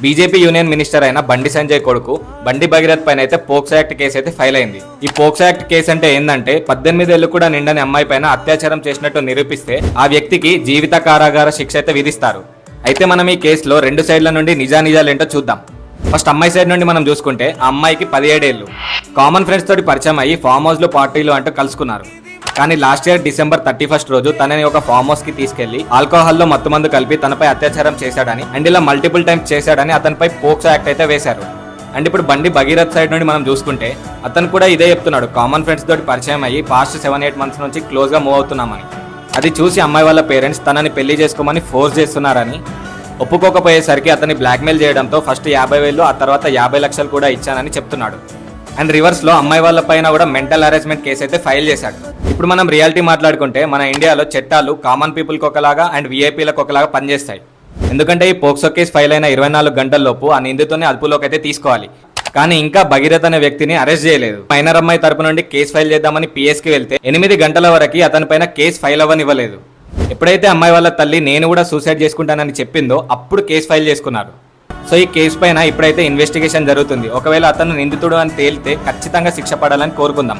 BJP union minister అయిన బండి సంజయ్ కొడుకు బండి భగీరథ్ పైన అయితే పోక్సో యాక్ట్ కేసు అయితే ఫైల్ అయింది. ఈ పోక్సో యాక్ట్ కేసు అంటే ఏంటంటే 18 ఏళ్లు కూడా నిండని అమ్మాయి పైన అత్యాచారం చేసినట్టు నిరూపిస్తే ఆ వ్యక్తికి జీవిత కారాగార శిక్ష అయితే విధిస్తారు. అయితే మనం ఈ కేసులో 2 సైడ్ల నుండి నిజానిజాలేంటో చూద్దాం. ఫస్ట్ అమ్మాయి సైడ్ నుండి మనం చూసుకుంటే ఆ అమ్మాయికి 17 ఏళ్లు. కామన్ ఫ్రెండ్స్ తోటి పరిచయం అయ్యి ఫామ్ హౌస్ లో పార్టీలు అంటూ కలుసుకున్నారు. కానీ లాస్ట్ ఇయర్ డిసెంబర్ 31 రోజు తనని ఒక ఫామ్ హౌస్ కి తీసుకెళ్లి ఆల్కహాల్ లో మత్తుమందు కలిపి తనపై అత్యాచారం చేశాడని అండ్ ఇలా మల్టిపుల్ టైమ్స్ చేశాడని అతనిపై పోక్సో యాక్ట్ అయితే వేశారు. అండ్ ఇప్పుడు బండి భగీరథ్ సైడ్ నుండి మనం చూసుకుంటే అతను కూడా ఇదే చెప్తున్నాడు, కామన్ ఫ్రెండ్స్ తోటి పరిచయం అయ్యి పాస్ట్ 7-8 మంత్స్ నుంచి క్లోజ్ గా మూవ్ అవుతున్నామని. అది చూసి అమ్మాయి వాళ్ళ పేరెంట్స్ తనని పెళ్లి చేసుకోమని ఫోర్స్ చేస్తున్నారని, ఒప్పుకోకపోయేసరికి అతన్ని బ్లాక్మెయిల్ చేయడంతో ఫస్ట్ 50,000 ఆ తర్వాత 50 లక్షలు కూడా ఇచ్చానని చెప్తున్నాడు. అండ్ రివర్స్ లో అమ్మాయి వాళ్ళ పైన కూడా మెంటల్ హరాస్మెంట్ కేసు అయితే ఫైల్ చేశాడు. ఇప్పుడు మనం రియాలిటీ మాట్లాడుకుంటే మన ఇండియాలో చట్టాలు కామన్ పీపుల్కి ఒకలాగా అండ్ వీఐపీలకు ఒకలాగా పనిచేస్తాయి. ఎందుకంటే ఈ పోక్సో కేసు ఫైల్ అయిన 24 గంటల్లోపు ఆ నిందితుని అదుపులోకి అయితే తీసుకోవాలి. కానీ ఇంకా భగీరథ్ అనే వ్యక్తిని అరెస్ట్ చేయలేదు. మైనర్ అమ్మాయి తరపు నుండి కేసు ఫైల్ చేద్దామని పిఎస్కి వెళ్తే 8 గంటల వరకు అతని పైన కేసు ఫైల్ అవ్వనివ్వలేదు. ఎప్పుడైతే అమ్మాయి వాళ్ళ తల్లి నేను కూడా సూసైడ్ చేసుకుంటానని చెప్పిందో అప్పుడు కేసు ఫైల్ చేసుకున్నారు. సో ఈ కేసు పైన ఇప్పుడైతే ఇన్వెస్టిగేషన్ జరుగుతుంది. ఒకవేళ అతను నిందితుడు అని తేలితే ఖచ్చితంగా శిక్ష పడాలని కోరుకుందాం.